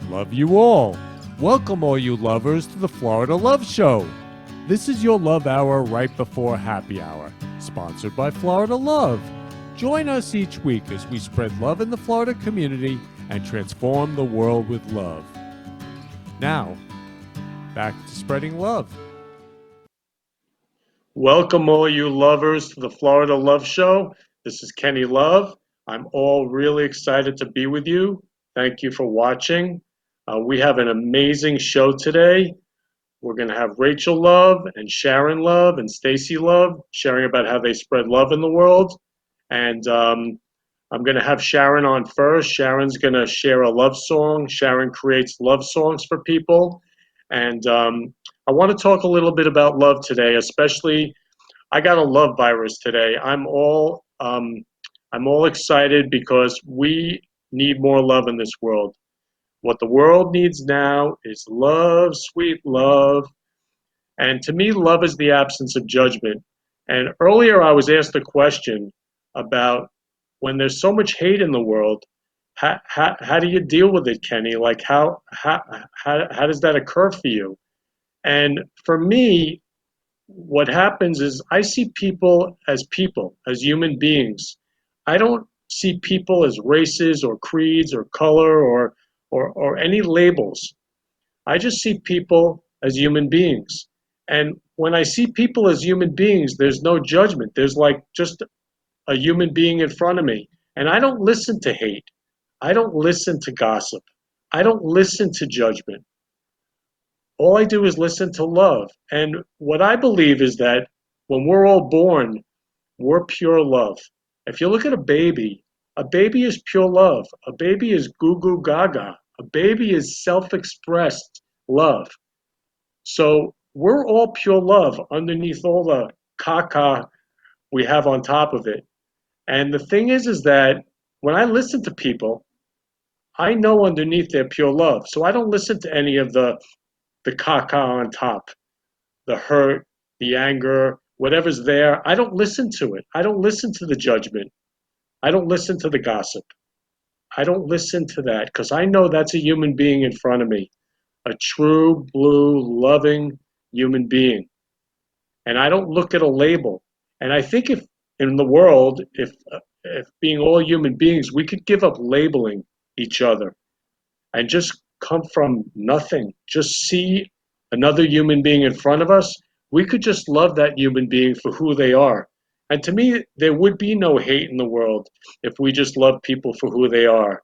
Love you all. Welcome, all you lovers, to the Florida Love Show. This is your love hour right before happy hour, sponsored by Florida Love. Join us each week as we spread love in the Florida community and transform the world with love. Now, back to spreading love. Welcome, all you lovers, to the Florida Love Show. This is Kenny Love. I'm all really excited to be with you. Thank you for watching. We have an amazing show today. We're going to have Rachel Love and Sharon Love and Stacy Love sharing about how they spread love in the world. And I'm going to have Sharon on first. Sharon's going to share a love song. Sharon creates love songs for people. And I want to talk a little bit about love today, especially I got a love virus today. I'm all excited because we need more love in this world. What the world needs now is love, sweet love. And to me, love is the absence of judgment. And earlier I was asked a question about when there's so much hate in the world, how do you deal with it, Kenny? Like how does that occur for you? And for me, what happens is I see people, as human beings. I don't see people as races or creeds or color or any labels. I just see people as human beings. And when I see people as human beings, there's no judgment. There's like just a human being in front of me. And I don't listen to hate. I don't listen to gossip. I don't listen to judgment. All I do is listen to love. And what I believe is that when we're all born, we're pure love. If you look at a baby is pure love. A baby is goo goo gaga. A baby is self expressed love. So we're all pure love underneath all the caca we have on top of it. And the thing is that when I listen to people, I know underneath they're pure love. So I don't listen to any of the caca on top, the hurt, the anger, whatever's there. I don't listen to it. I don't listen to the judgment. I don't listen to the gossip. I don't listen to that because I know that's a human being in front of me, a true, blue, loving human being. And I don't look at a label. And I think if in the world, if being all human beings, we could give up labeling each other and just come from nothing, just see another human being in front of us, we could just love that human being for who they are. And to me, there would be no hate in the world if we just love people for who they are.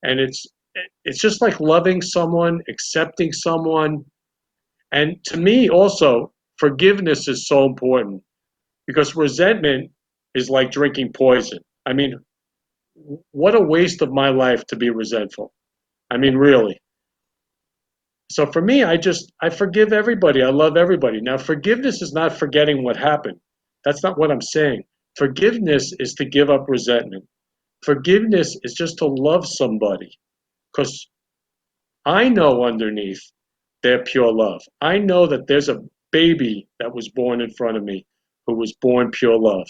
And it's just like loving someone, accepting someone. And to me also, forgiveness is so important because resentment is like drinking poison. I mean, what a waste of my life to be resentful. I mean, really. So for me, I forgive everybody. I love everybody. Now, forgiveness is not forgetting what happened. That's not what I'm saying. Forgiveness is to give up resentment. Forgiveness is just to love somebody because I know underneath they're pure love. I know that there's a baby that was born in front of me who was born pure love.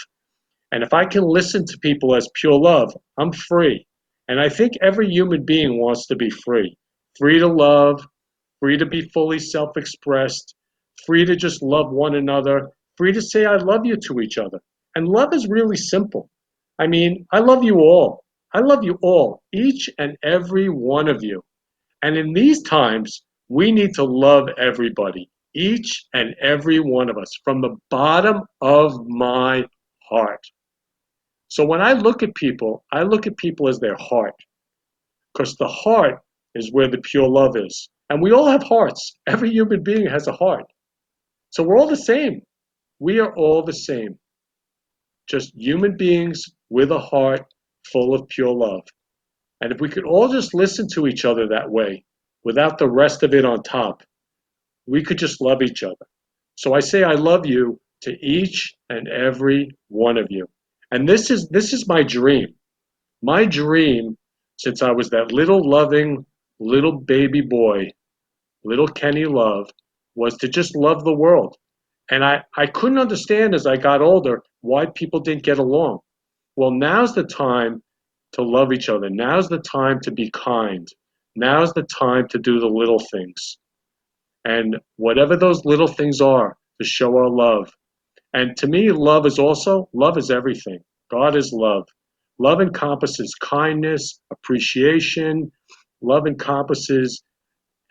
And if I can listen to people as pure love, I'm free. And I think every human being wants to be free. Free to love, free to be fully self expressed, free to just love one another, free to say I love you to each other. And love is really simple. I mean, I love you all. I love you all, each and every one of you. And in these times, we need to love everybody, each and every one of us, from the bottom of my heart. So when I look at people as their heart, because the heart is where the pure love is. And we all have hearts. Every human being has a heart. So we're all the same. We are all the same. Just human beings with a heart full of pure love. And if we could all just listen to each other that way, without the rest of it on top, we could just love each other. So I say I love you to each and every one of you. And this is my dream. My dream since I was that little loving little baby boy, little Kenny Love, was to just love the world. And I couldn't understand as I got older why people didn't get along. Well, now's the time to love each other. Now's the time to be kind. Now's the time to do the little things. And whatever those little things are, to show our love. And to me, love is everything. God is love. Love encompasses kindness, appreciation. Love encompasses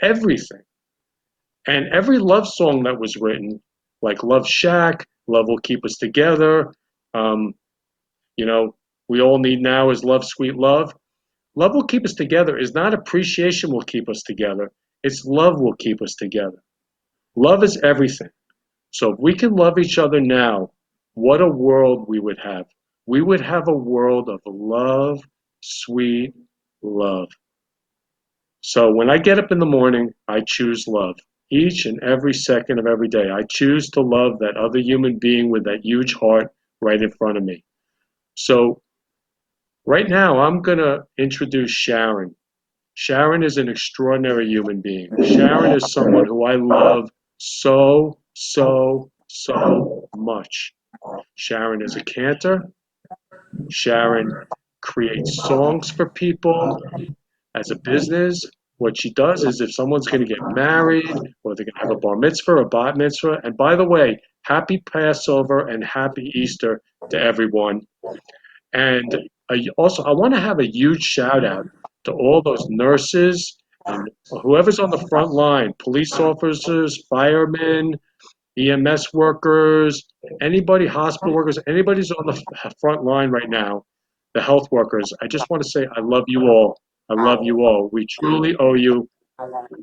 everything. And every love song that was written, like Love Shack, Love Will Keep Us Together, um, you know, We All Need Now is Love, Sweet Love. Love will keep us together is not appreciation will keep us together. It's love will keep us together. Love is everything. So if we can love each other now, what a world we would have. We would have a world of love, sweet love. So when I get up in the morning, I choose love. Each and every second of every day, I choose to love that other human being with that huge heart right in front of me. So right now, I'm going to introduce Sharon. Sharon is an extraordinary human being. Sharon is someone who I love so, so, so much. Sharon is a cantor. Sharon creates songs for people as a business. What she does is if someone's going to get married or they're going to have a bar mitzvah or a bat mitzvah, and by the way, happy Passover and happy Easter to everyone. And also, I want to have a huge shout out to all those nurses and whoever's on the front line, police officers, firemen, EMS workers, anybody, hospital workers, anybody's on the front line right now, the health workers. I just want to say I love you all. I love you all. We truly owe you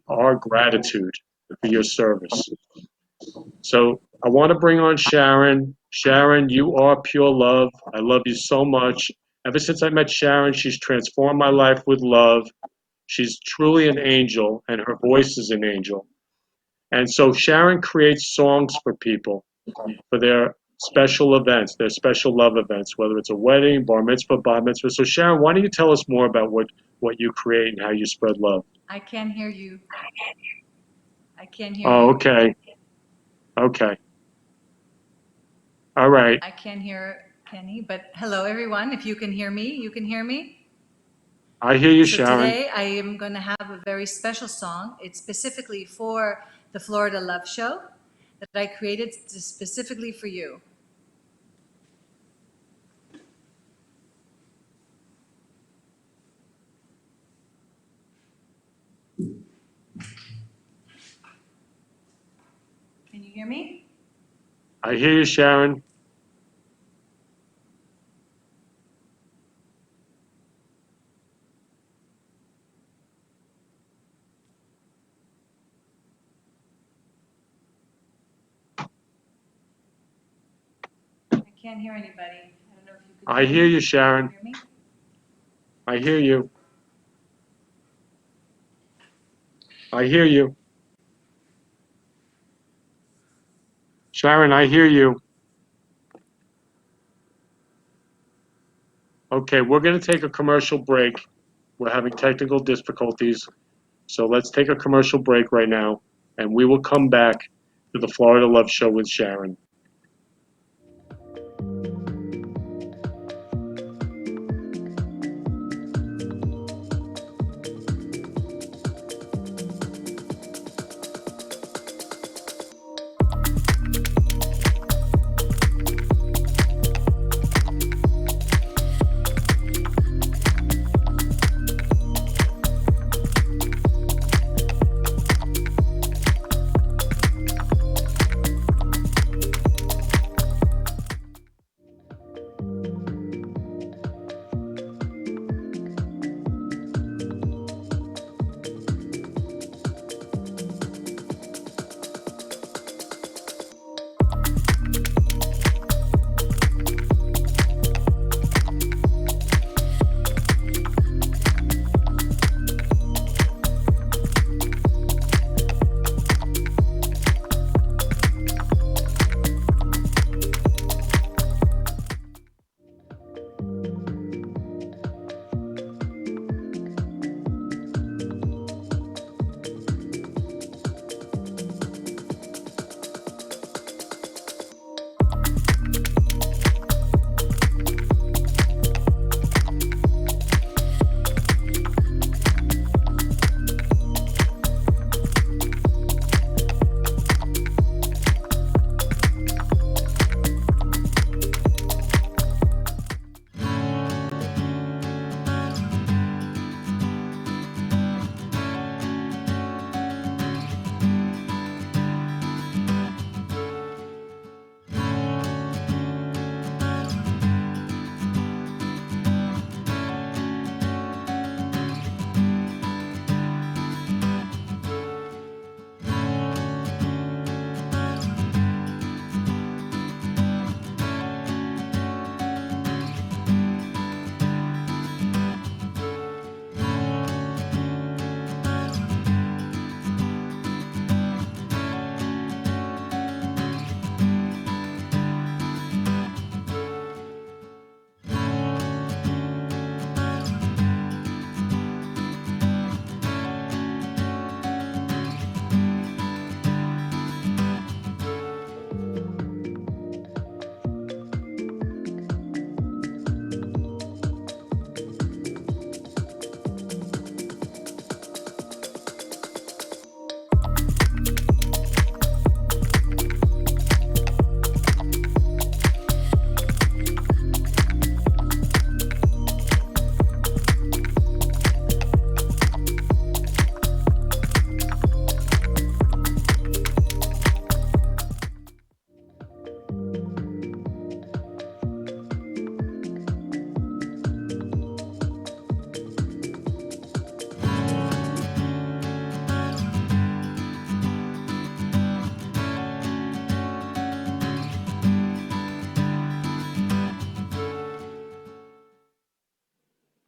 our gratitude for your service. So I want to bring on Sharon. Sharon, you are pure love. I love you so much. Ever since I met Sharon, she's transformed my life with love. She's truly an angel, and her voice is an angel. And so Sharon creates songs for people for their special events, their special love events, whether it's a wedding, bar mitzvah, bat mitzvah. So Sharon, why don't you tell us more about what you create and how you spread love? I can't hear you. I can't hear Oh, you. okay. Okay. All right. I can't hear Kenny, but hello everyone. If you can hear me, you can hear me. I hear you, So Sharon. today I am going to have a very special song. It's specifically for the Florida Love Show that I created specifically for you. Can you hear me? I hear you, Sharon. I can't hear anybody. I don't know if you can I hear you, Sharon. hear me. I hear you. I hear you. Sharon, I hear you. Okay, we're going to take a commercial break. We're having technical difficulties. So let's take a commercial break right now, and we will come back to the Florida Love Show with Sharon.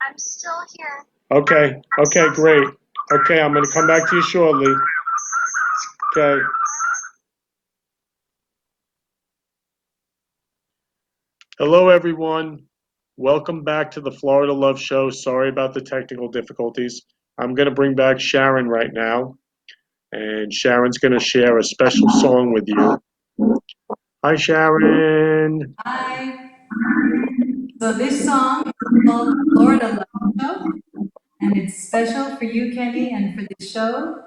I'm still here. Okay, okay, great. Okay, I'm going to come back to you shortly. Okay. Hello, everyone. Welcome back to the Florida Love Show. Sorry about the technical difficulties. I'm going to bring back Sharon right now, and Sharon's going to share a special song with you. Hi, Sharon. Hi. So this song is called Florida Love Show, and it's special for you, Kenny, and for this show.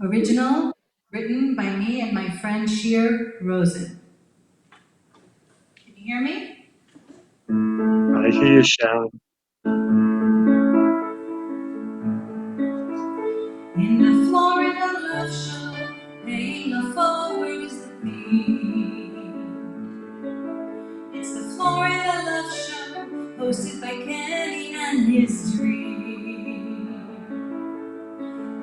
Original, written by me and my friend Sheer Rosen. Can you hear me? I hear you, Sharon. In the Florida Love Show, paying the forward is the theme. It's the Florida Love Show, hosted by Kenny and his dream.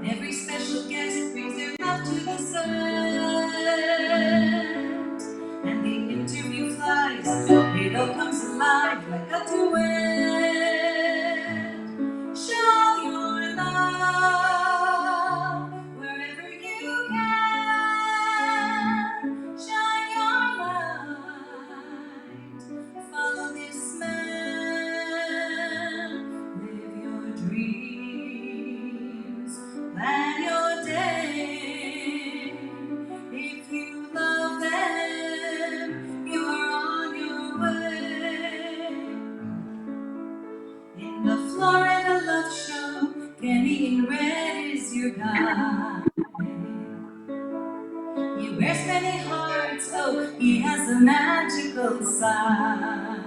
Every special guest brings their love to the set, and the interview flies. It all comes alive like a duet. Show your love wherever you can. Shine your light. Follow this man. Live your dreams. Plan your day. If you love them, you are on your way. In the Florida Love Show, Kenny in red is your guide. He wears many hearts, oh, he has a magical side.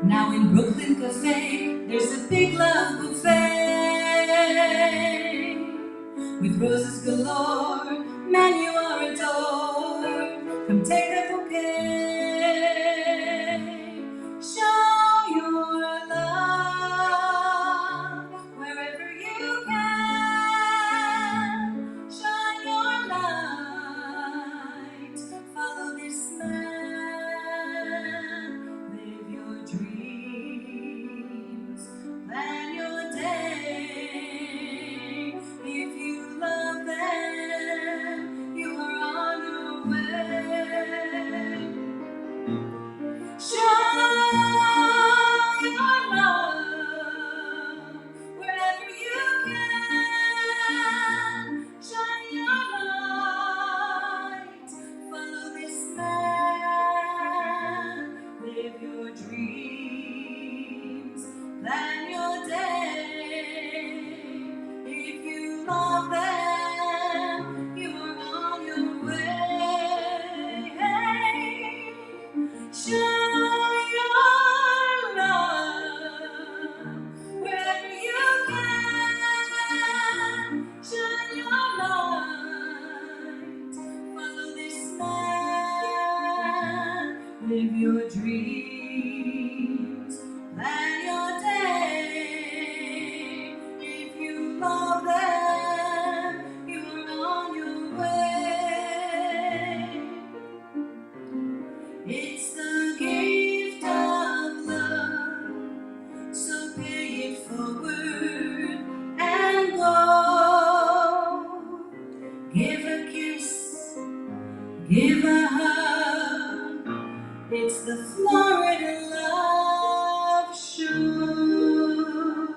Now in Brooklyn Cafe, there's a big love buffet with roses galore. Man, you are adored. Come take a bouquet. Show your love wherever you can. Shine your light. Follow this man. Live your dreams. Plan your day. If you love them, you are on your way. Shine your love wherever you can. Shine your light. Follow this man. Live your dreams. Plan your day. If you love them, you are on your way. Show your love wherever you can. Shine your light. Follow this man. Live your dreams. Plan your day. If you love them, you are on your way. It's the gift of love, so pay it forward and go. Give a kiss, give a hug. It's the Florida Love Show.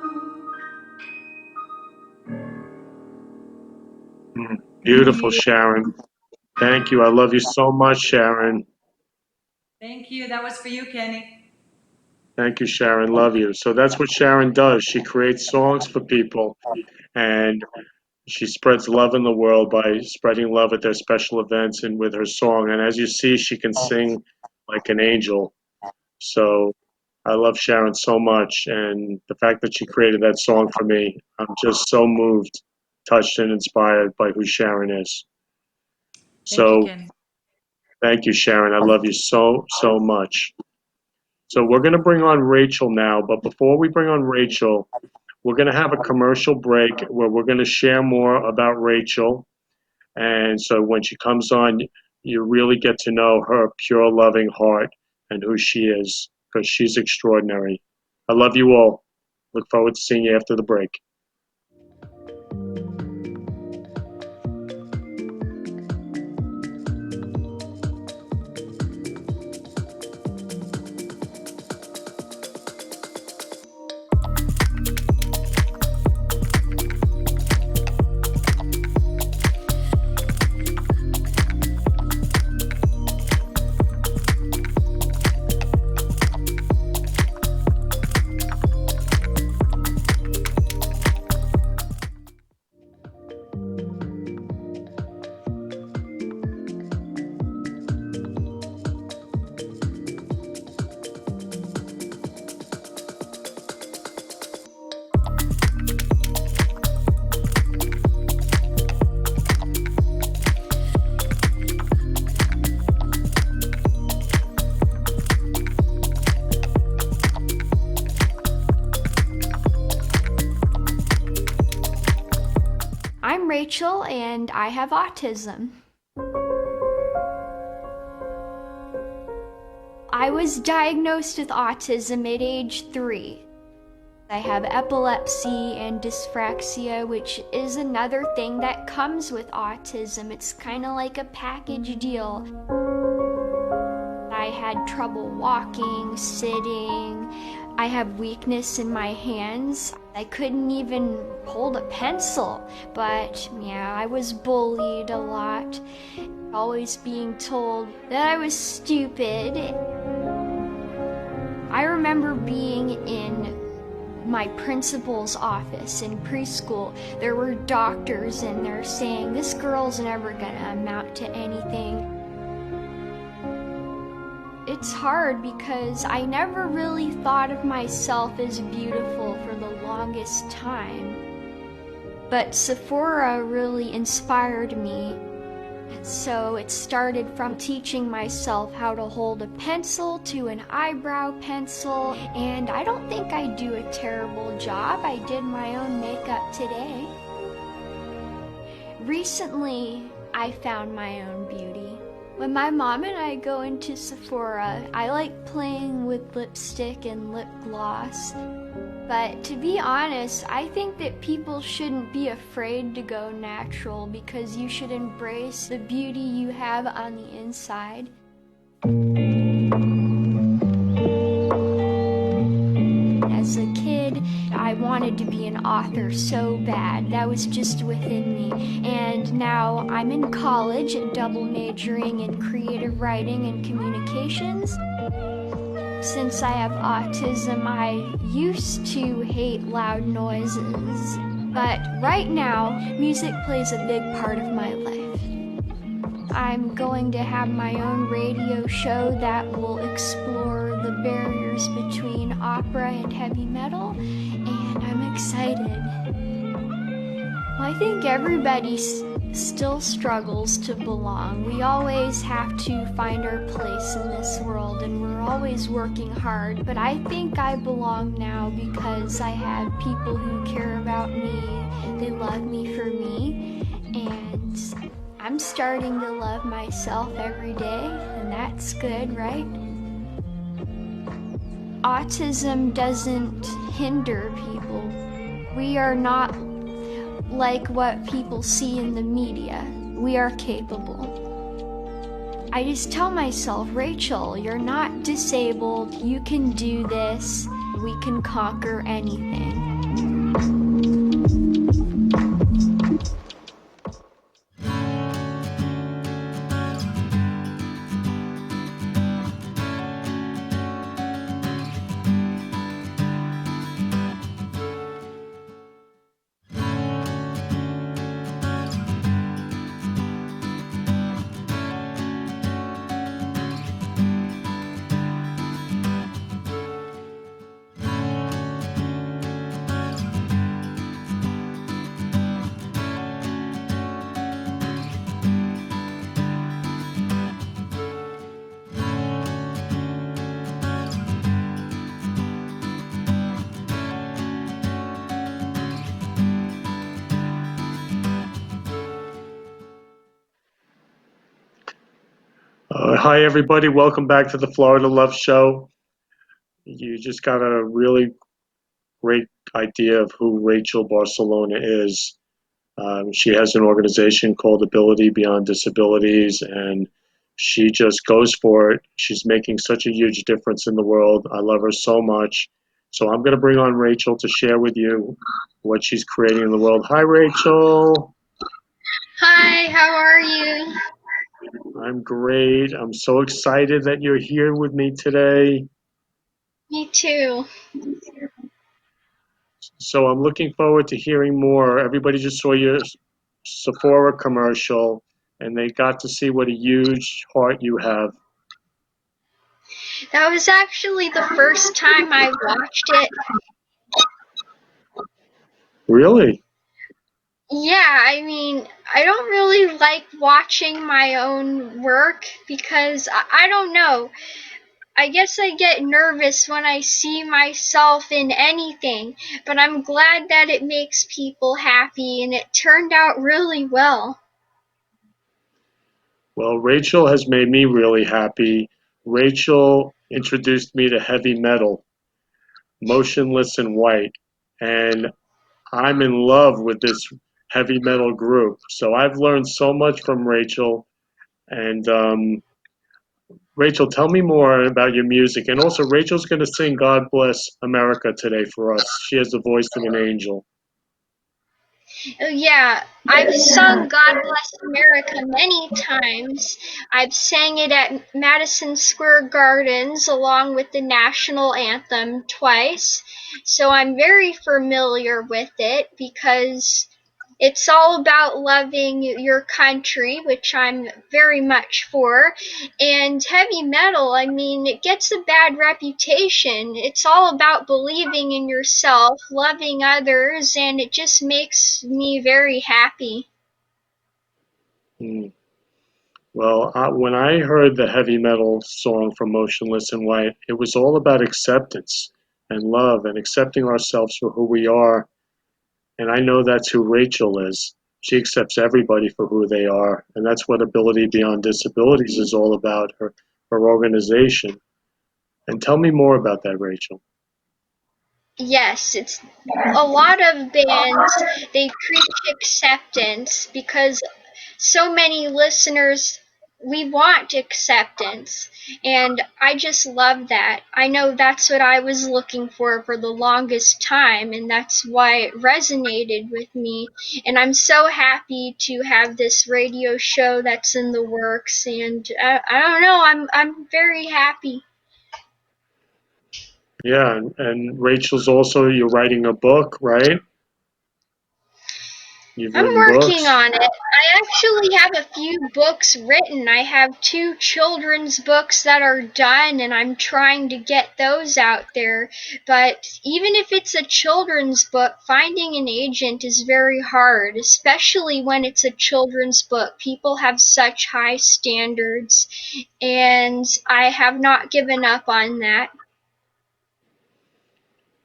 Beautiful, Sharon. Thank you. I love you so much, Sharon. Thank you. That was for you, Kenny. Thank you, Sharon. Love you. So that's what Sharon does. She creates songs for people, and she spreads love in the world by spreading love at their special events and with her song. And as you see, she can sing like an angel. So I love Sharon so much, and the fact that she created that song for me, I'm just so moved, touched, and inspired by who Sharon is. Thank you, So Kenny. thank you, Sharon. I love you so, so much. So we're going to bring on Rachel now, but before we bring on Rachel, we're going to have a commercial break where we're going to share more about Rachel. And so when she comes on, you really get to know her pure, loving heart and who she is, because she's extraordinary. I love you all. Look forward to seeing you after the break. I'm Rachel and I have autism. I was diagnosed with autism at age 3. I have epilepsy and dyspraxia, which is another thing that comes with autism. It's kind of like a package deal. I had trouble walking, sitting. I have weakness in my hands. I couldn't even hold a pencil, but yeah, I was bullied a lot, always being told that I was stupid. I remember being in my principal's office in preschool. There were doctors in there saying, this girl's never gonna amount to anything. It's hard because I never really thought of myself as beautiful for the longest time. But Sephora really inspired me. So it started from teaching myself how to hold a pencil to an eyebrow pencil, and I don't think I do a terrible job. I did my own makeup today. Recently, I found my own beauty. When my mom and I go into Sephora, I like playing with lipstick and lip gloss. But to be honest, I think that people shouldn't be afraid to go natural because you should embrace the beauty you have on the inside. As a kid, I wanted to be an author so bad. That was just within me. And now I'm in college, double majoring in creative writing and communications. Since I have autism, I used to hate loud noises. But right now, music plays a big part of my life. I'm going to have my own radio show that will explore the barriers between opera and heavy metal, and I'm excited. Well, I think everybody still struggles to belong. We always have to find our place in this world, and we're always working hard, but I think I belong now because I have people who care about me, they love me for me, and I'm starting to love myself every day, and that's good, right? Autism doesn't hinder people. We are not like what people see in the media. We are capable. I just tell myself, Rachel, you're not disabled. You can do this. We can conquer anything. Hi, everybody. Welcome back to the Florida Love Show. You just got a really great idea of who Rachel Barcelona is. She has an organization called Ability Beyond Disabilities, and she just goes for it. She's making such a huge difference in the world. I love her so much. So I'm going to bring on Rachel to share with you what she's creating in the world. Hi, Rachel. Hi, how are you? I'm great. I'm so excited that you're here with me today. Me too. So I'm looking forward to hearing more. Everybody just saw your Sephora commercial, and they got to see what a huge heart you have. That was actually the first time I watched it. Really? Yeah, I mean, I don't really like watching my own work because I don't know. I guess I get nervous when I see myself in anything, but I'm glad that it makes people happy and it turned out really well. Well, Rachel has made me really happy. Rachel introduced me to heavy metal, Motionless in White, and I'm in love with this heavy metal group. So I've learned so much from Rachel. And Rachel, tell me more about your music. And also, Rachel's going to sing God Bless America today for us. She has the voice of an angel. Oh, yeah, I've sung God Bless America many times. I've sang it at Madison Square Gardens along with the national anthem twice. So I'm very familiar with it because it's all about loving your country, which I'm very much for. And heavy metal, I mean, it gets a bad reputation. It's all about believing in yourself, loving others, and it just makes me very happy. Hmm. Well, when I heard the heavy metal song from Motionless in White, it was all about acceptance and love and accepting ourselves for who we are. And I know that's who Rachel is. She accepts everybody for who they are. And that's what Ability Beyond Disabilities is all about, her organization. And tell me more about that, Rachel. Yes, it's a lot of bands, they preach acceptance because so many listeners, we want acceptance, and I just love that. I know that's what I was looking for the longest time, and that's why it resonated with me. And I'm so happy to have this radio show that's in the works, and I don't know, I'm very happy. Yeah, and Rachel's also, you're writing a book, right? You've I'm written working books. on it. I actually have a few books written. I have two children's books that are done, and I'm trying to get those out there. But even if it's a children's book, finding an agent is very hard, especially when it's a children's book. People have such high standards, and I have not given up on that.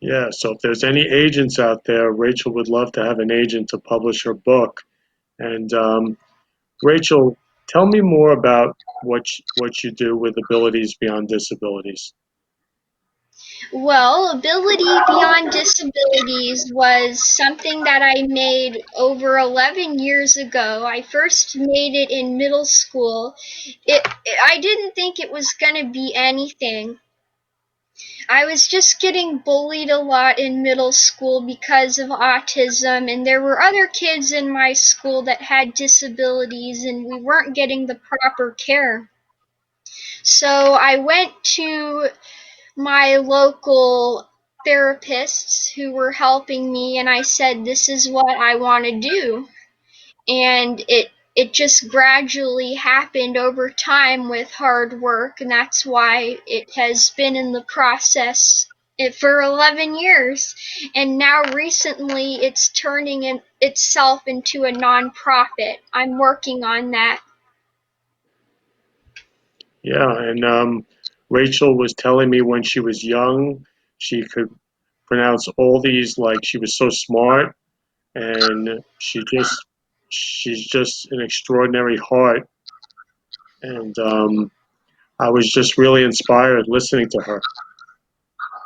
Yeah, so if there's any agents out there, Rachel would love to have an agent to publish her book. And Rachel, tell me more about what you do with Abilities Beyond Disabilities. Well, Ability Beyond Disabilities was something that I made over 11 years ago. I first made it in middle school. I didn't think it was going to be anything. I was just getting bullied a lot in middle school because of autism, and there were other kids in my school that had disabilities, and we weren't getting the proper care. So I went to my local therapists who were helping me, and I said this is what I want to do, and it just gradually happened over time with hard work, and that's why it has been in the process for 11 years, and now recently it's turning itself into a nonprofit. I'm working on that. Yeah, and Rachel was telling me when she was young, she could pronounce all these, like she was so smart, and she's just an extraordinary heart. And I was just really inspired listening to her.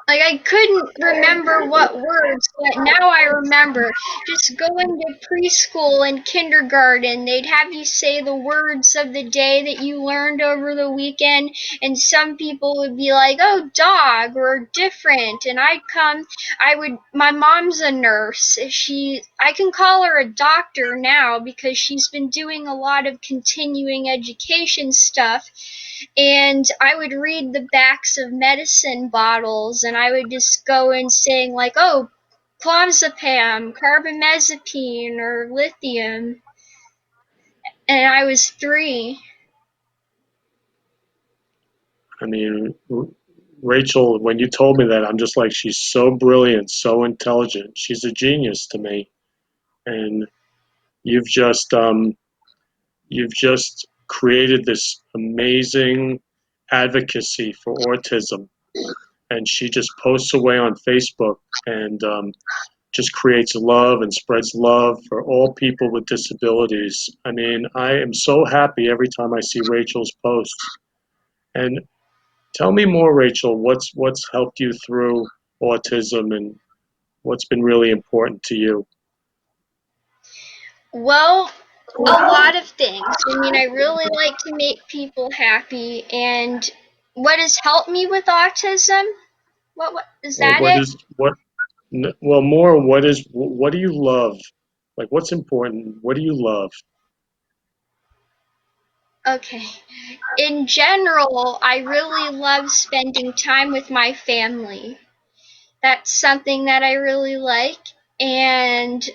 Like I couldn't remember what words, but now I remember. Just going to preschool and kindergarten, they'd have you say the words of the day that you learned over the weekend, and some people would be like, "Oh, dog," or "different," and my mom's a nurse. I can call her a doctor now because she's been doing a lot of continuing education stuff, and I would read the backs of medicine bottles, and I would just go in saying like, "Oh, clonazepam, carbamazepine, or lithium," and I was 3. I mean, Rachel, when you told me that, I'm just like, she's so brilliant, so intelligent. She's a genius to me, and you've just you've just created this amazing advocacy for autism. And she just posts away on Facebook and just creates love and spreads love for all people with disabilities. I mean, I am so happy every time I see Rachel's posts. And tell me more, Rachel. What's helped you through autism and what's been really important to you? Well, a lot of things. I mean, I really like to make people happy, and what has helped me with autism? What is Or that what it? is what? Well, more. What do you love? Like, what's important? What do you love? Okay. In general, I really love spending time with my family. That's something that I really like. And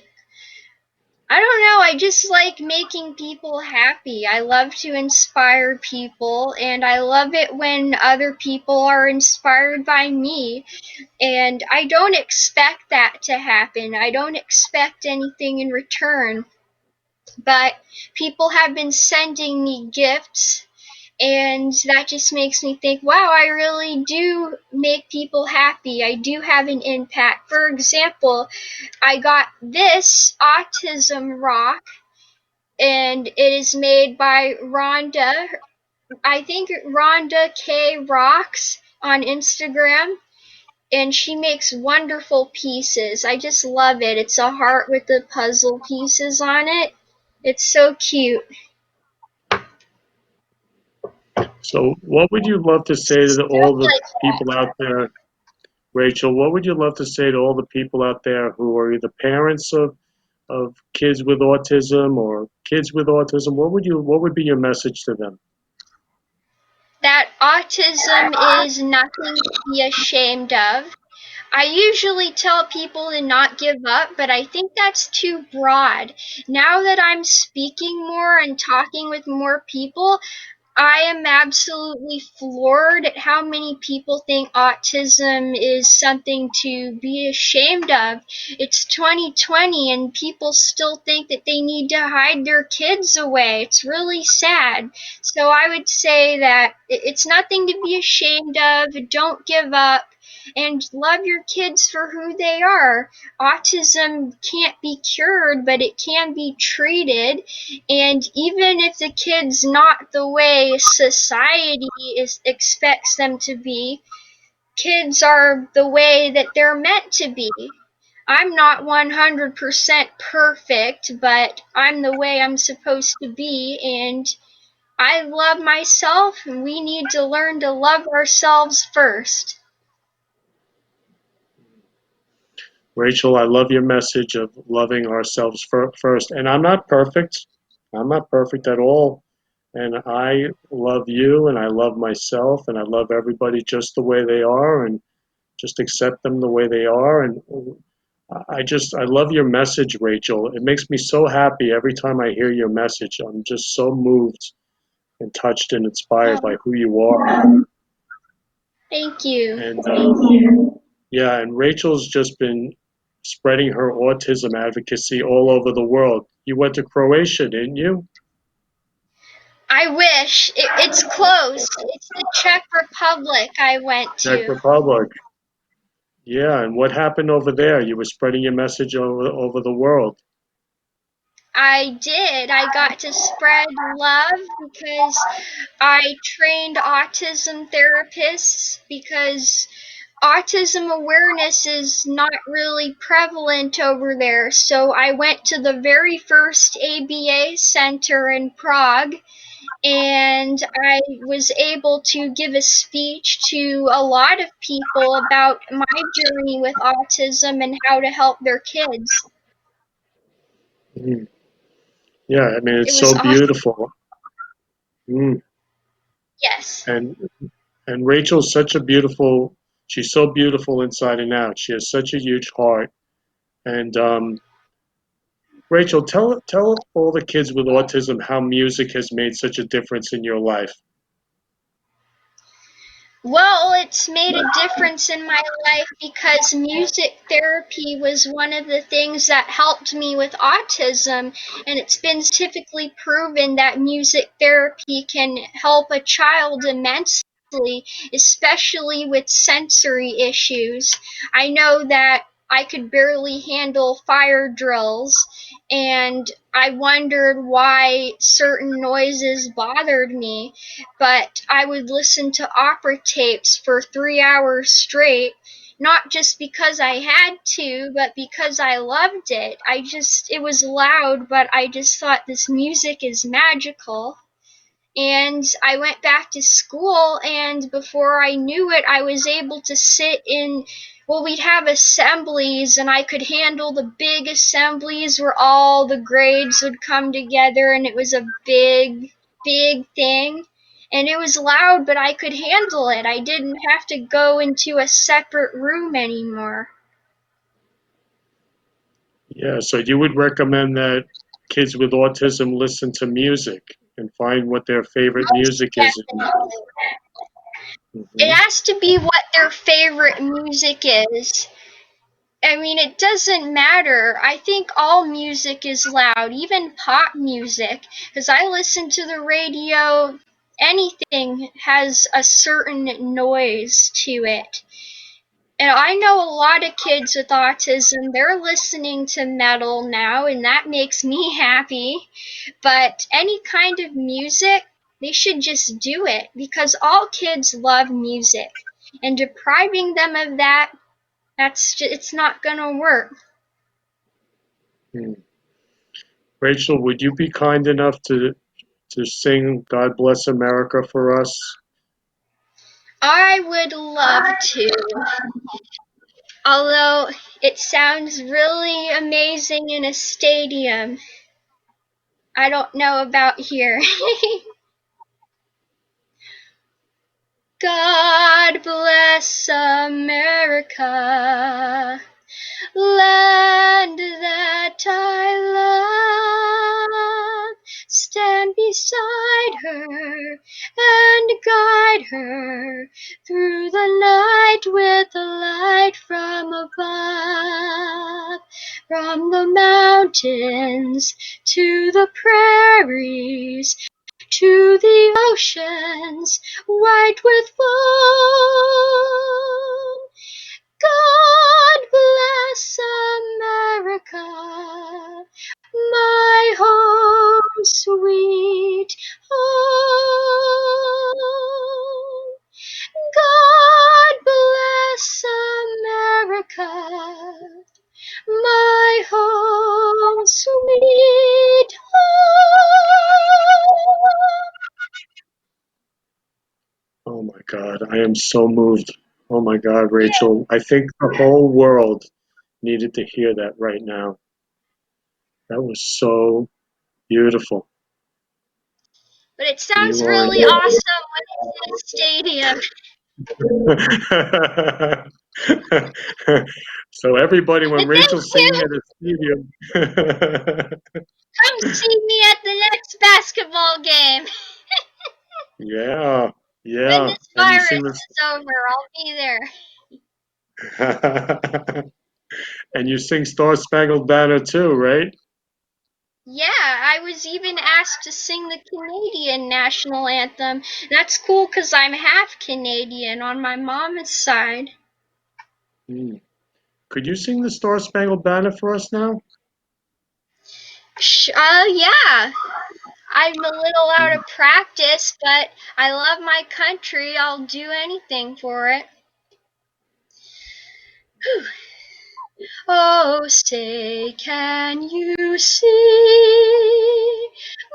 I don't know, I just like making people happy. I love to inspire people, and I love it when other people are inspired by me. And I don't expect that to happen. I don't expect anything in return. But people have been sending me gifts, and that just makes me think, wow, I really do make people happy. I do have an impact. For example, I got this autism rock, and it is made by Rhonda. I think Rhonda K Rocks on Instagram, and she makes wonderful pieces. I just love it. It's a heart with the puzzle pieces on it. It's so cute. So, what would you love to say to Stuff all the like people out there, Rachel? What would you love to say to all the people out there who are either parents of kids with autism or kids with autism? What would be your message to them? that autism is nothing to be ashamed of. I usually tell people to not give up, but I think that's too broad. Now that I'm speaking more and talking with more people, I am absolutely floored at how many people think autism is something to be ashamed of. It's 2020 and people still think that they need to hide their kids away. It's really sad. So I would say that it's nothing to be ashamed of. Don't give up and love your kids for who they are. Autism can't be cured, but it can be treated, and even if the kid's not the way society expects them to be, kids are the way that they're meant to be. I'm not 100% perfect, but I'm the way I'm supposed to be, and I love myself, and we need to learn to love ourselves first. Rachel, I love your message of loving ourselves first. And I'm not perfect. I'm not perfect at all. And I love you and I love myself and I love everybody just the way they are and just accept them the way they are. And I love your message, Rachel. It makes me so happy every time I hear your message. I'm just so moved and touched and inspired by Oh, who you are. thank you. And yeah, and Rachel's just been spreading her autism advocacy all over the world. You went to Croatia, didn't you? I wish. It's close. It's the Czech Republic I went Czech to. Republic. Yeah, and what happened over there? You were spreading your message over the world. I did. I got to spread love because I trained autism therapists because autism awareness is not really prevalent over there. So I went to the very first ABA center in Prague, and I was able to give a speech to a lot of people about my journey with autism and how to help their kids. Mm. Yeah, I mean, It it's was so awesome. beautiful. Mm. Yes. And and Rachel's such a beautiful, she's so beautiful inside and out. She has such a huge heart. And Rachel, tell all the kids with autism how music has made such a difference in your life. Well, it's made a difference in my life because music therapy was one of the things that helped me with autism, and it's been scientifically proven that music therapy can help a child immensely, especially with sensory issues. I know that I could barely handle fire drills, and I wondered why certain noises bothered me, but I would listen to opera tapes for 3 hours straight, not just because I had to, but because I loved it. It was loud, but I just thought this music is magical. And I went back to school, and before I knew it, I was able to sit in, well, we'd have assemblies, and I could handle the big assemblies where all the grades would come together, and it was a big, big thing. And it was loud, but I could handle it. I didn't have to go into a separate room anymore. Yeah, so you would recommend that kids with autism listen to music and find what their favorite Most music is. definitely. It Mhm. has to be what their favorite music is. I mean, it doesn't matter. I think all music is loud, even pop music, because I listen to the radio. Anything has a certain noise to it. And I know a lot of kids with autism, they're listening to metal now, and that makes me happy. But any kind of music, they should just do it because all kids love music. And depriving them of that, it's not going to work. Hmm. Rachel, would you be kind enough to sing God Bless America for us? I would love to. Although it sounds really amazing in a stadium. I don't know about here. God bless America, land that I love. Stand beside her and guide her through the night with the light from above. From the mountains to the prairies, to the oceans white with foam. God bless America, my home sweet home. God bless America, my home sweet home. Oh my God, I am so moved. Oh my God, Rachel, I think the whole world needed to hear that right now. That was so beautiful. But it sounds You are really awesome when it's in a stadium. So everybody, when And thank Rachel's singing you. at a stadium, Come see me at the next basketball game. yeah, When yeah, this and you virus sing this, is over, I'll be there. and you sing Star Spangled Banner too, right? Yeah, I was even asked to sing the Canadian national anthem. That's cool because I'm half Canadian on my mom's side. Hmm. Could you sing the Star Spangled Banner for us now? Yeah. I'm a little out of practice, but I love my country. I'll do anything for it. Oh, say, can you see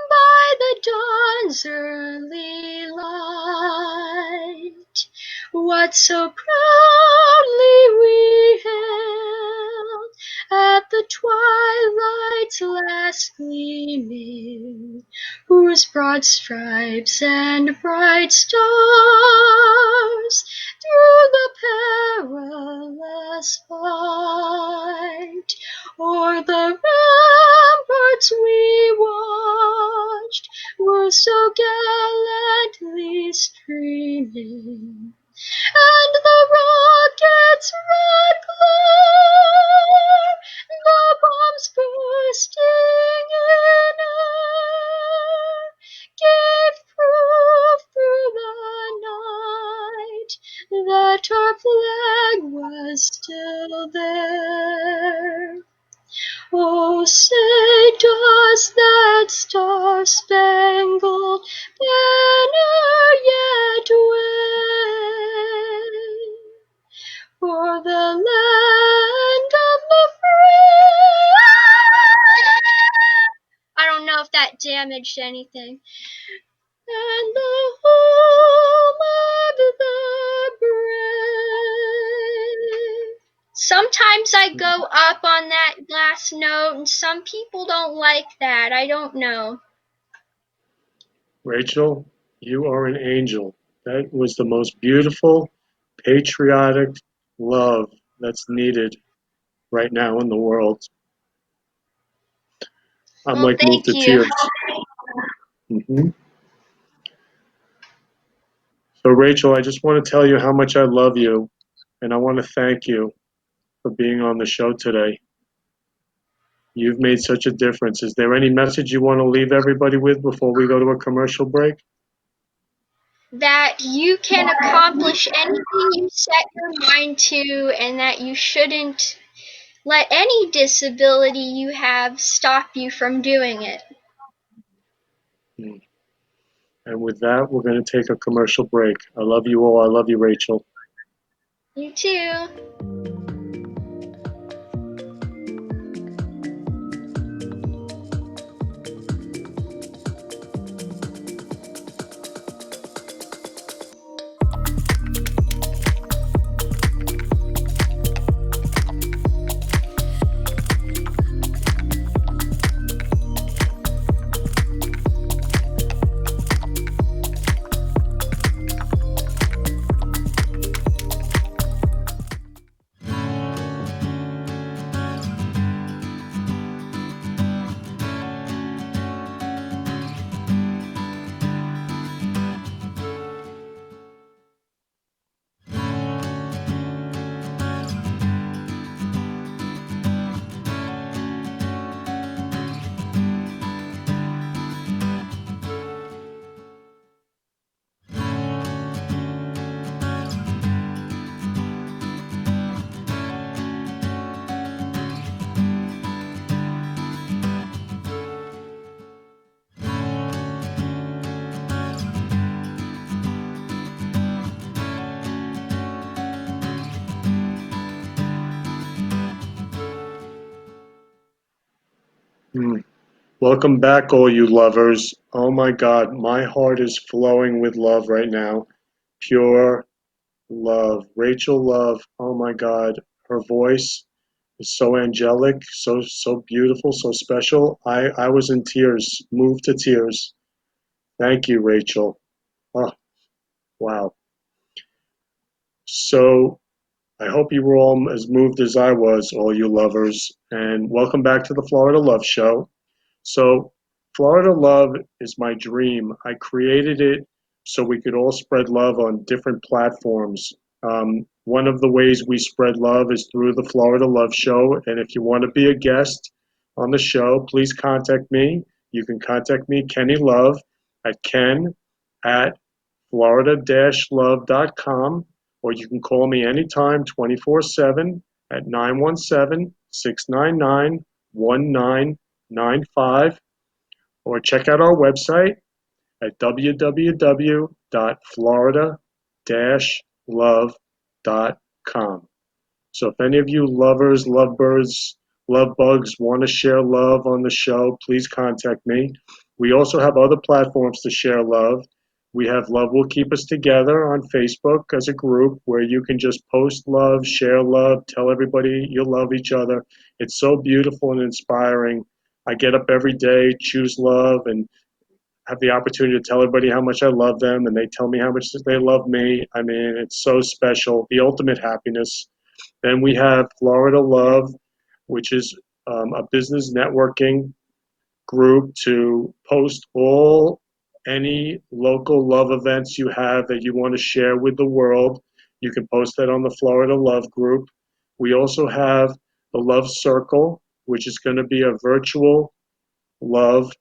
by the dawn's early light what so proudly we hailed at the twilight's last gleaming, whose broad stripes and bright stars through the perilous fight o'er the ramparts we watched were so gallantly streaming, and the rocket's red glare, the bombs bursting in air, gave proof through the night that our flag was still there. Oh, say, does that star-spangled banner yet wave for the land of the free? I don't know if that damaged anything. And the home of the brave. Sometimes I go up on that last note, and some people don't like that. I don't know. Rachel, you are an angel. That was the most beautiful, patriotic love that's needed right now in the world. I'm Well, like moved thank to you. tears. hmm So, Rachel, I just want to tell you how much I love you, and I want to thank you for being on the show today. You've made such a difference. Is there any message you want to leave everybody with before we go to a commercial break? That you can accomplish anything you set your mind to, and that you shouldn't let any disability you have stop you from doing it. And with that, we're going to take a commercial break. I love you all. I love you, Rachel. You too. Welcome back, all you lovers. Oh my God, my heart is flowing with love right now. Pure love. Rachel Love. Oh my God, her voice is so angelic, so beautiful, so special. I was in tears, moved to tears. Thank you, Rachel. Oh, wow. So I hope you were all as moved as I was, all you lovers, and welcome back to the Florida Love Show. So, Florida Love is my dream. I created it so we could all spread love on different platforms. One of the ways we spread love is through the Florida Love Show. And if you want to be a guest on the show, please contact me. You can contact me, Kenny Love, at ken@florida-love.com, or you can call me anytime, 24/7, at 917-699-1995, or check out our website at www.florida-love.com. So if any of you lovers, lovebirds love bugs want to share love on the show, please contact me. We also have other platforms to share love. We have Love Will Keep Us Together on Facebook as a group where you can just post love, share love, tell everybody you love each other. It's so beautiful and inspiring. I get up every day, choose love, and have the opportunity to tell everybody how much I love them, and they tell me how much they love me. I mean, it's so special, the ultimate happiness. Then we have Florida Love, which is a business networking group to post any local love events you have that you want to share with the world. You can post that on the Florida Love group. We also have the Love Circle, which is going to be a virtual love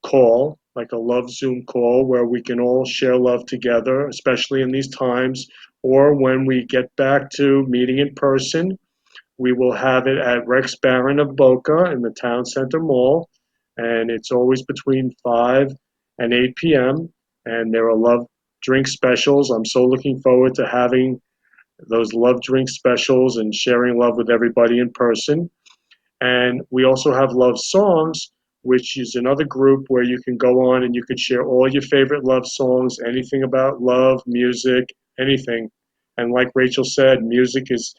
call, like a love Zoom call where we can all share love together, especially in these times. Or when we get back to meeting in person, we will have it at Rex Barron of Boca in the Town Center Mall. And it's always between 5 and 8 p.m. And there are love drink specials. I'm so looking forward to having those love drink specials and sharing love with everybody in person. And we also have Love Songs, which is another group where you can go on and you can share all your favorite love songs, anything about love, music, anything. And like Rachel said, music is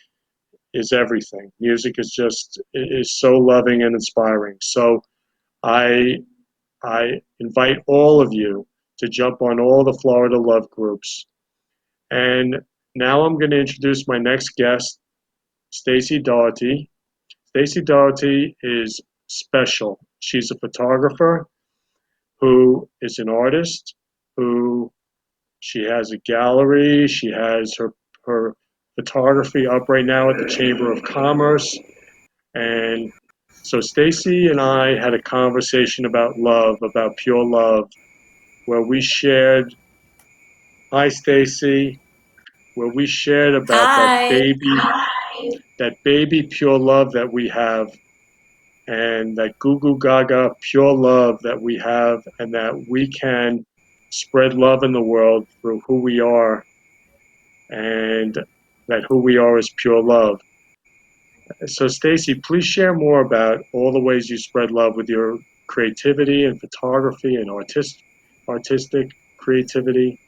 everything. Music is so loving and inspiring. So I invite all of you to jump on all the Florida Love groups. And now I'm going to introduce my next guest, Stacey Daugherty. Stacey Daugherty is special. She's a photographer who is an artist, who she has a gallery. She has her photography up right now at the Chamber of Commerce. And so Stacey and I had a conversation about love, about pure love, where we shared, hi Stacey, where we shared about Hi. that baby pure love that we have, and that goo goo gaga pure love that we have, and that we can spread love in the world through who we are, and that who we are is pure love. So Stacey, please share more about all the ways you spread love with your creativity and photography and artistic creativity.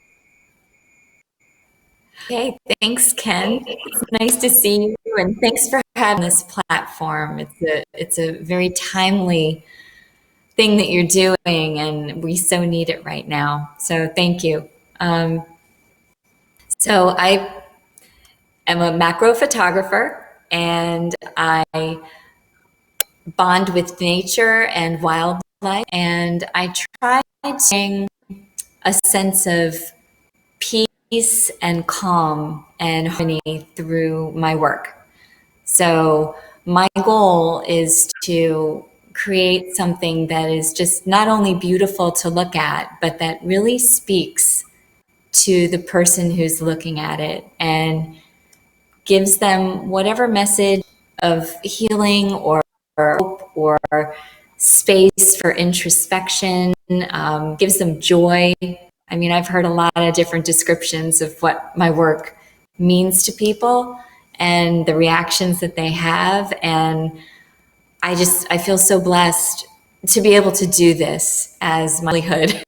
Okay, thanks, Ken. It's nice to see you, and thanks for having this platform. It's a very timely thing that you're doing, and we so need it right now. So thank you. So I am a macro photographer, and I bond with nature and wildlife, and I try to bring a sense of peace and calm and harmony through my work. So my goal is to create something that is just not only beautiful to look at, but that really speaks to the person who's looking at it and gives them whatever message of healing or hope or space for introspection, gives them joy. I mean, I've heard a lot of different descriptions of what my work means to people and the reactions that they have. And I feel so blessed to be able to do this as my livelihood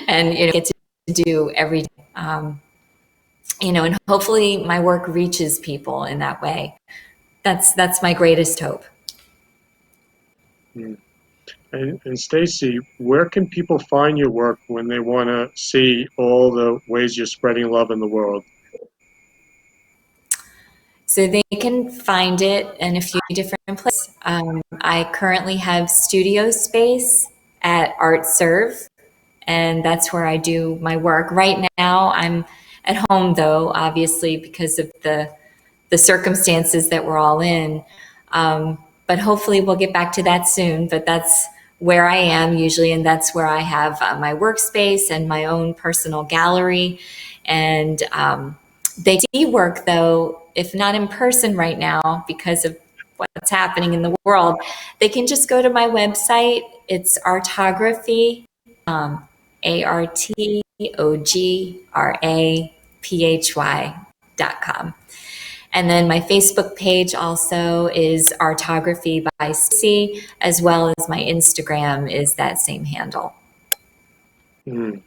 and get to do every day. And hopefully my work reaches people in that way. That's my greatest hope. And Stacey, where can people find your work when they want to see all the ways you're spreading love in the world? So they can find it in a few different places. I currently have studio space at Art Serve, and that's where I do my work. Right now, I'm at home, though, obviously, because of the circumstances that we're all in. But hopefully we'll get back to that soon. But that's where I am usually, and that's where I have my workspace and my own personal gallery. And they do work, though, if not in person right now because of what's happening in the world, they can just go to my website. It's Artography, ARTOGRAPHY.com. And then my Facebook page also is Artography by Stacy, as well as my Instagram is that same handle. Mm.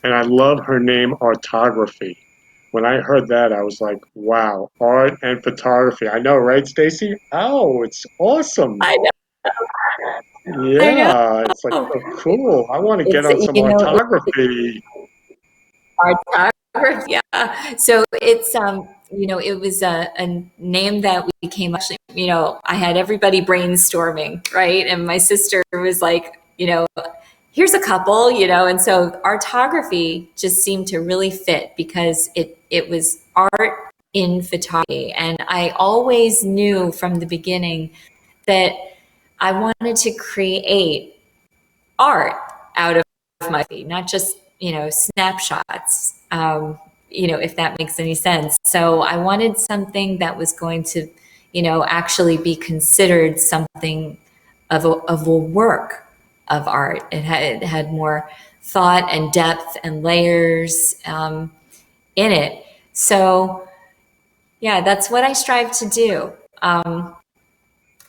And I love her name, Artography. When I heard that, I was like, wow, art and photography. I know, right, Stacy? Oh, it's awesome. I know. I Yeah, it's like know. so cool. I want to get It's, on some you know, artography. Artography, yeah. So it's you know, it was a name that we came actually, you know, I had everybody brainstorming, right? And my sister was like, you know, here's a couple, you know, and so artography just seemed to really fit because it was art in photography. And I always knew from the beginning that I wanted to create art out of my feed, not just, you know, snapshots, you know, if that makes any sense. So I wanted something that was going to, you know, actually be considered something of a work of art. It had more thought and depth and layers in it. So yeah, that's what I strive to do.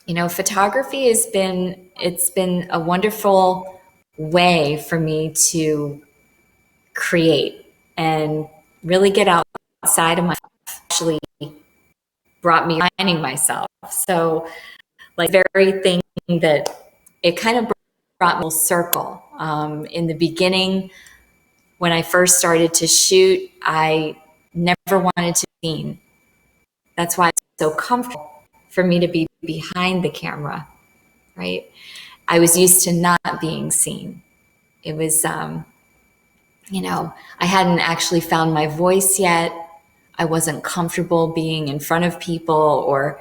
You know, photography it's been a wonderful way for me to create and really get outside of myself. Actually brought me finding myself. So like very thing that it kind of brought me full circle. In the beginning, when I first started to shoot, I never wanted to be seen. That's why it's so comfortable for me to be behind the camera, right? I was used to not being seen. It was, you know, I hadn't actually found my voice yet. I wasn't comfortable being in front of people or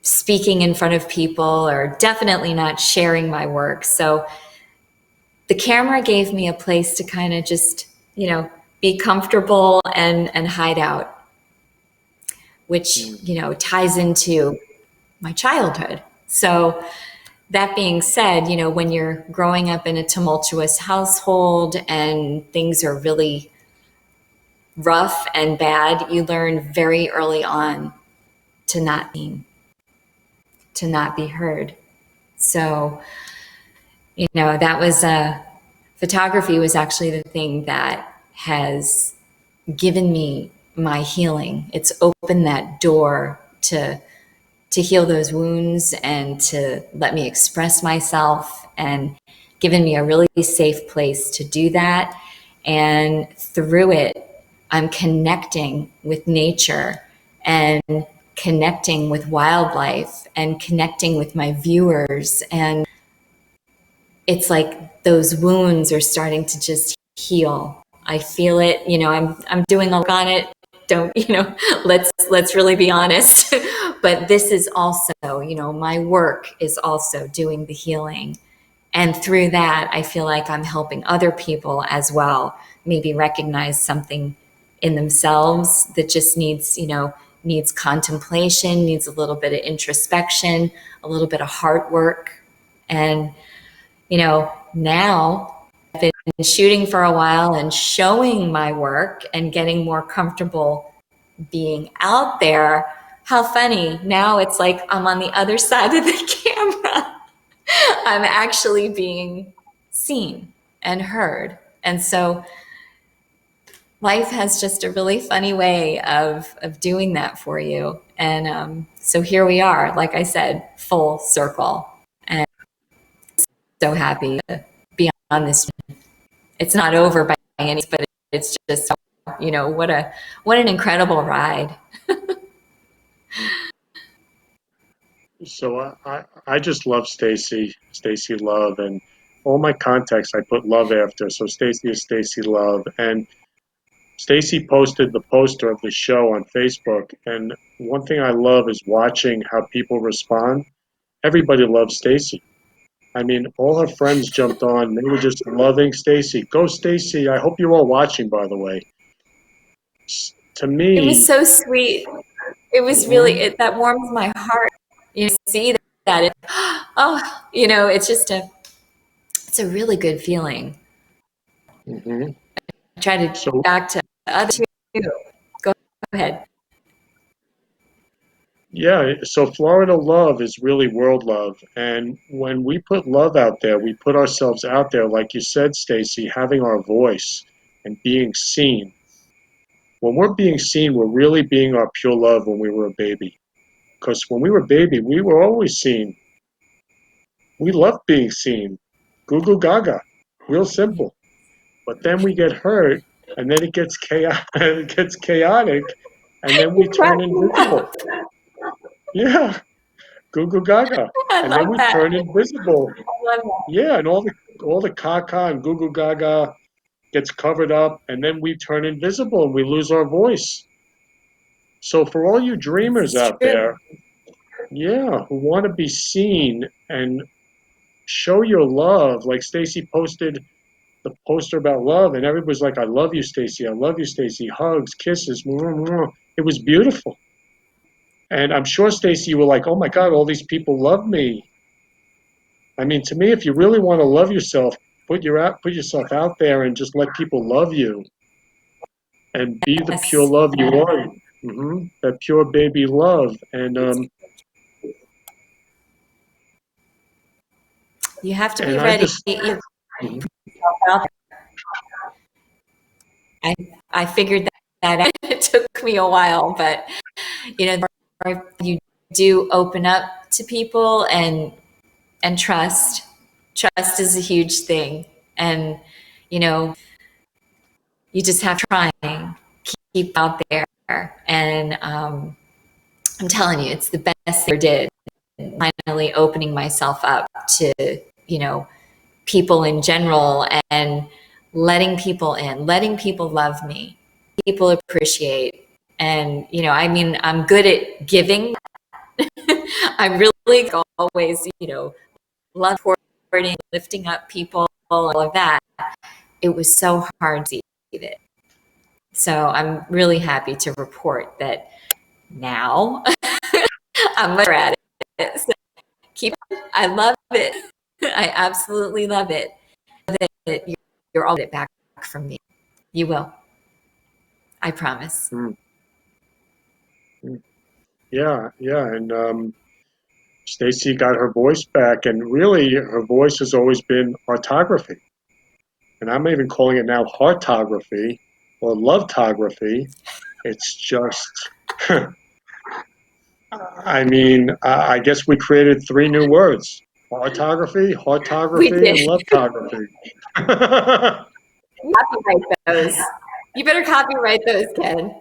speaking in front of people, or definitely not sharing my work. So the camera gave me a place to kind of just, you know, be comfortable and hide out, which, you know, ties into my childhood. So that being said, you know, when you're growing up in a tumultuous household and things are really rough and bad, you learn very early on to not be heard. So, you know, that was photography was actually the thing that has given me my healing. It's opened that door to heal those wounds and to let me express myself, and given me a really safe place to do that. And through it, I'm connecting with nature and connecting with wildlife and connecting with my viewers. And it's like those wounds are starting to just heal. I feel it, you know, I'm doing a look on it. Don't, you know, let's really be honest. But this is also, you know, my work is also doing the healing. And through that, I feel like I'm helping other people as well, maybe recognize something in themselves that just needs, you know, needs contemplation, needs a little bit of introspection, a little bit of heart work. And, you know, now I've been shooting for a while and showing my work and getting more comfortable being out there. How funny. Now it's like I'm on the other side of the camera. I'm actually being seen and heard. And so life has just a really funny way of doing that for you. And so here we are, like I said, full circle. And so happy to be on this. It's not over by any means, but it's just, you know, what an incredible ride. So I just love Stacy Love, and all my contacts I put love after. So Stacy is Stacy Love, and Stacy posted the poster of the show on Facebook. And one thing I love is watching how people respond. Everybody loves Stacy. I mean, all her friends jumped on. They were just loving Stacy. Go Stacy! I hope you're all watching, by the way. To It was me, so sweet. It was really, that warms my heart. You see that, oh, you know, it's a really good feeling. mhm. I try to So back to others too. Go ahead. Yeah, so Florida love is really world love. And when we put love out there, we put ourselves out there, like you said, Stacy, having our voice and being seen. When we're being seen, we're really being our pure love when we were a baby. Because when we were a baby, we were always seen. We loved being seen. Goo goo gaga. Real simple. But then we get hurt, and then it gets chaotic, it gets chaotic, and then we You crack turn me invisible. up. Yeah, goo goo gaga. I And then love we that. turn invisible. I love that. Yeah, and all the caca and goo goo gaga gets covered up, and then we turn invisible and we lose our voice. So for all you This dreamers is out true. there, yeah, who want to be seen and show your love, like Stacy posted the poster about love, and everybody's like, "I love you, Stacy. I love you, Stacy." Hugs, kisses, mwah, mwah. It was beautiful. And I'm sure, Stacy, you were like, "Oh my God, all these people love me." I mean, to me, if you really want to love yourself, put yourself out there and just let people love you and be the pure Yes. love you are. That pure baby love. And You have to be and I ready. just mhm. I figured that out. It took me a while, but the more you do open up to people and trust. Trust is a huge thing, and you know you just have trying, keep out there, and I'm telling you, it's the best thing I ever did. Finally, opening myself up to you know people in general and letting people in, letting people love me, people appreciate. And, I mean, I'm good at giving. I'm really always, love supporting, lifting up people, all of that. It was so hard to see it. So I'm really happy to report that now I'm better at it. So I love it. I absolutely love it. That you're all it back from me. You will. I promise. Mm, mm. Yeah, and Stacy got her voice back, and really, her voice has always been orthography, and I'm even calling it now heartography or lovetography. It's just, I mean, I guess we created three new words: heartography, We heartography, did. and lovetography. Copyright those. You better copyright those, Ken.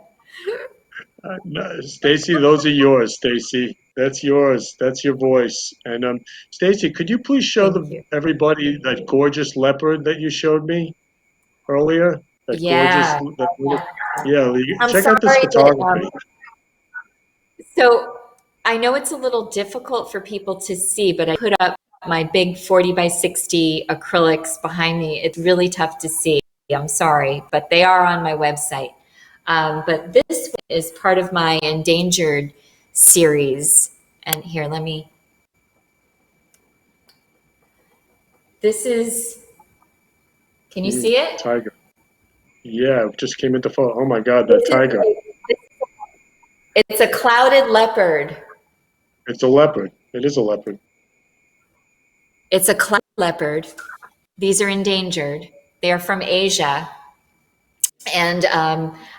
No, Stacy, those are yours, Stacy. That's yours. That's your voice. And Stacy, could you please show Thank you. everybody that gorgeous leopard that you showed me earlier? That gorgeous, Yeah. that little, yeah. I'm Check out this sorry that photography. so I know it's a little difficult for people to see, but I put up my big 40 by 60 acrylics behind me. It's really tough to see. I'm sorry, but they are on my website. But this is part of my endangered series. And here, this is, can you see it? Tiger. Yeah, it just came into photo. Oh my God, that This is tiger. It's a clouded leopard. It's a leopard. It is a leopard. It's a clouded leopard. These are endangered. They are from Asia. And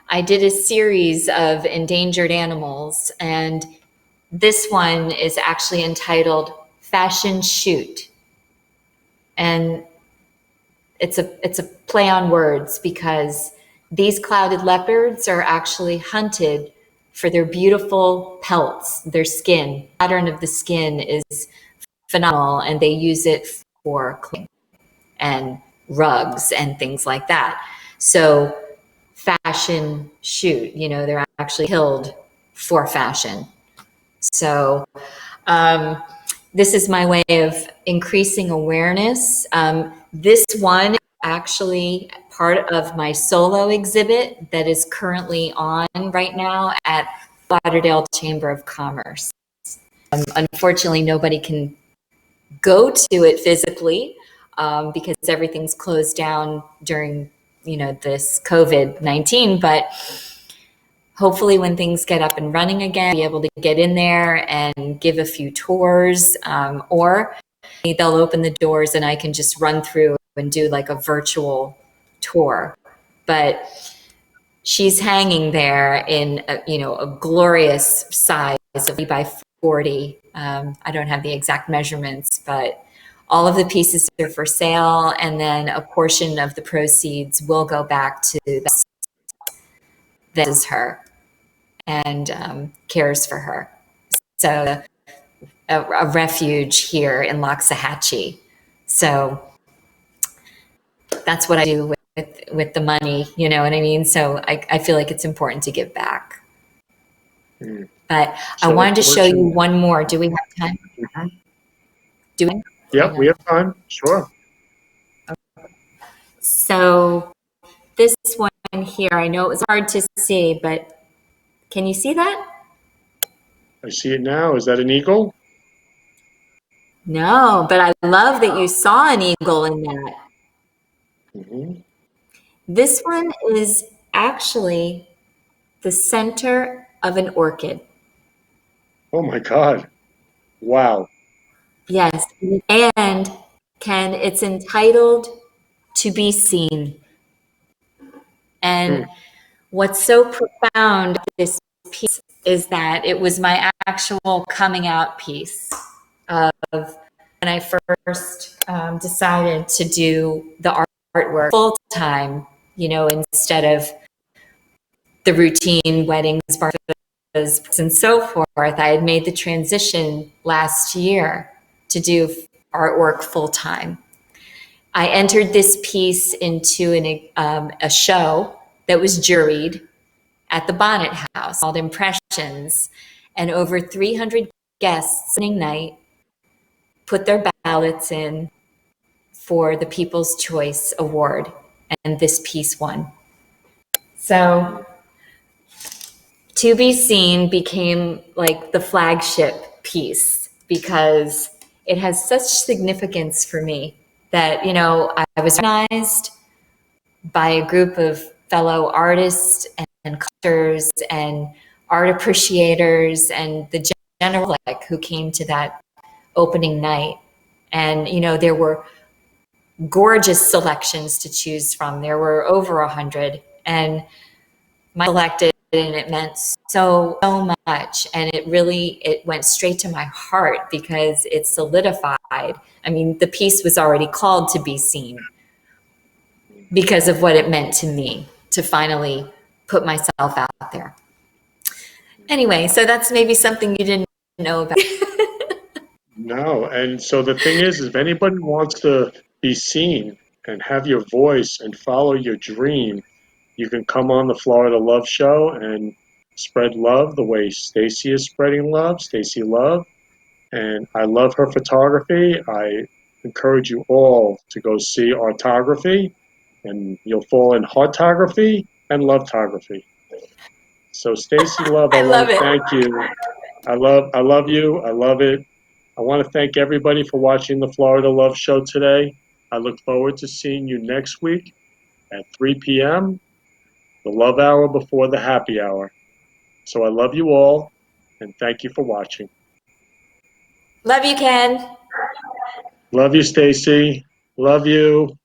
I did a series of endangered animals. And this one is actually entitled Fashion Shoot. And it's a play on words because these clouded leopards are actually hunted for their beautiful pelts, their skin. The pattern of the skin is phenomenal, and they use it for clothing and rugs and things like that. So fashion shoot, they're actually killed for fashion. So this is my way of increasing awareness. This one is actually part of my solo exhibit that is currently on right now at Lauderdale Chamber of Commerce. Unfortunately, nobody can go to it physically because everything's closed down during this COVID-19, but hopefully when things get up and running again, be able to get in there and give a few tours, or they'll open the doors and I can just run through and do like a virtual tour. But she's hanging there in a glorious size of 30 by 40. I don't have the exact measurements, but all of the pieces are for sale, and then a portion of the proceeds will go back to that is her and cares for her. So a refuge here in Loxahatchee. So that's what I do with the money, you know what I mean? So I feel like it's important to give back. But I wanted to show you one more. Do we have time? Do we? Yep, we have time. Sure. So this one here, I know it was hard to see, but can you see that? I see it now. Is that an eagle? No, but I love that you saw an eagle in that. Mm-hmm. This one is actually the center of an orchid. Oh my God. Wow. Yes, and Ken, it's entitled To Be Seen. And what's so profound about this piece is that it was my actual coming out piece of when I first decided to do the artwork full time, you know, instead of the routine weddings, birthdays, and so forth. I had made the transition last year to do artwork full time. I entered this piece into a show that was juried at the Bonnet House called Impressions, and over 300 guests opening night put their ballots in for the People's Choice Award, and this piece won. So To Be Seen became like the flagship piece because it has such significance for me that, you know, I was recognized by a group of fellow artists and collectors and art appreciators and the general public who came to that opening night. And, you know, there were gorgeous selections to choose from. There were over 100, and my selected, and it meant so much. And it went straight to my heart because it solidified. I mean, the piece was already called To Be Seen because of what it meant to me to finally put myself out there. Anyway, so that's maybe something you didn't know about. No, and so the thing is, if anybody wants to be seen and have your voice and follow your dream, you can come on the Florida Love Show and spread love the way Stacy is spreading love, Stacy Love. And I love her photography. I encourage you all to go see Artography, and you'll fall in heartography and lovetography. So Stacy Love, I love it. Thank you. I love you. I love it. I want to thank everybody for watching the Florida Love Show today. I look forward to seeing you next week at 3 p.m., the love hour before the happy hour. So I love you all, and thank you for watching. Love you, Ken. Love you, Stacy. Love you.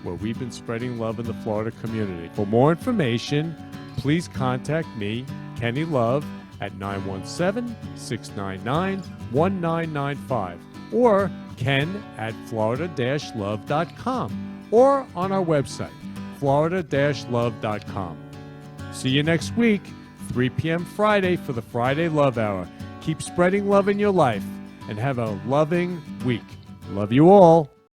Where we've been spreading love in the Florida community. For more information, please contact me, Kenny Love, at 917-699-1995 or ken@florida-love.com or on our website, florida-love.com. See you next week, 3 p.m. Friday for the Friday Love Hour. Keep spreading love in your life and have a loving week. Love you all.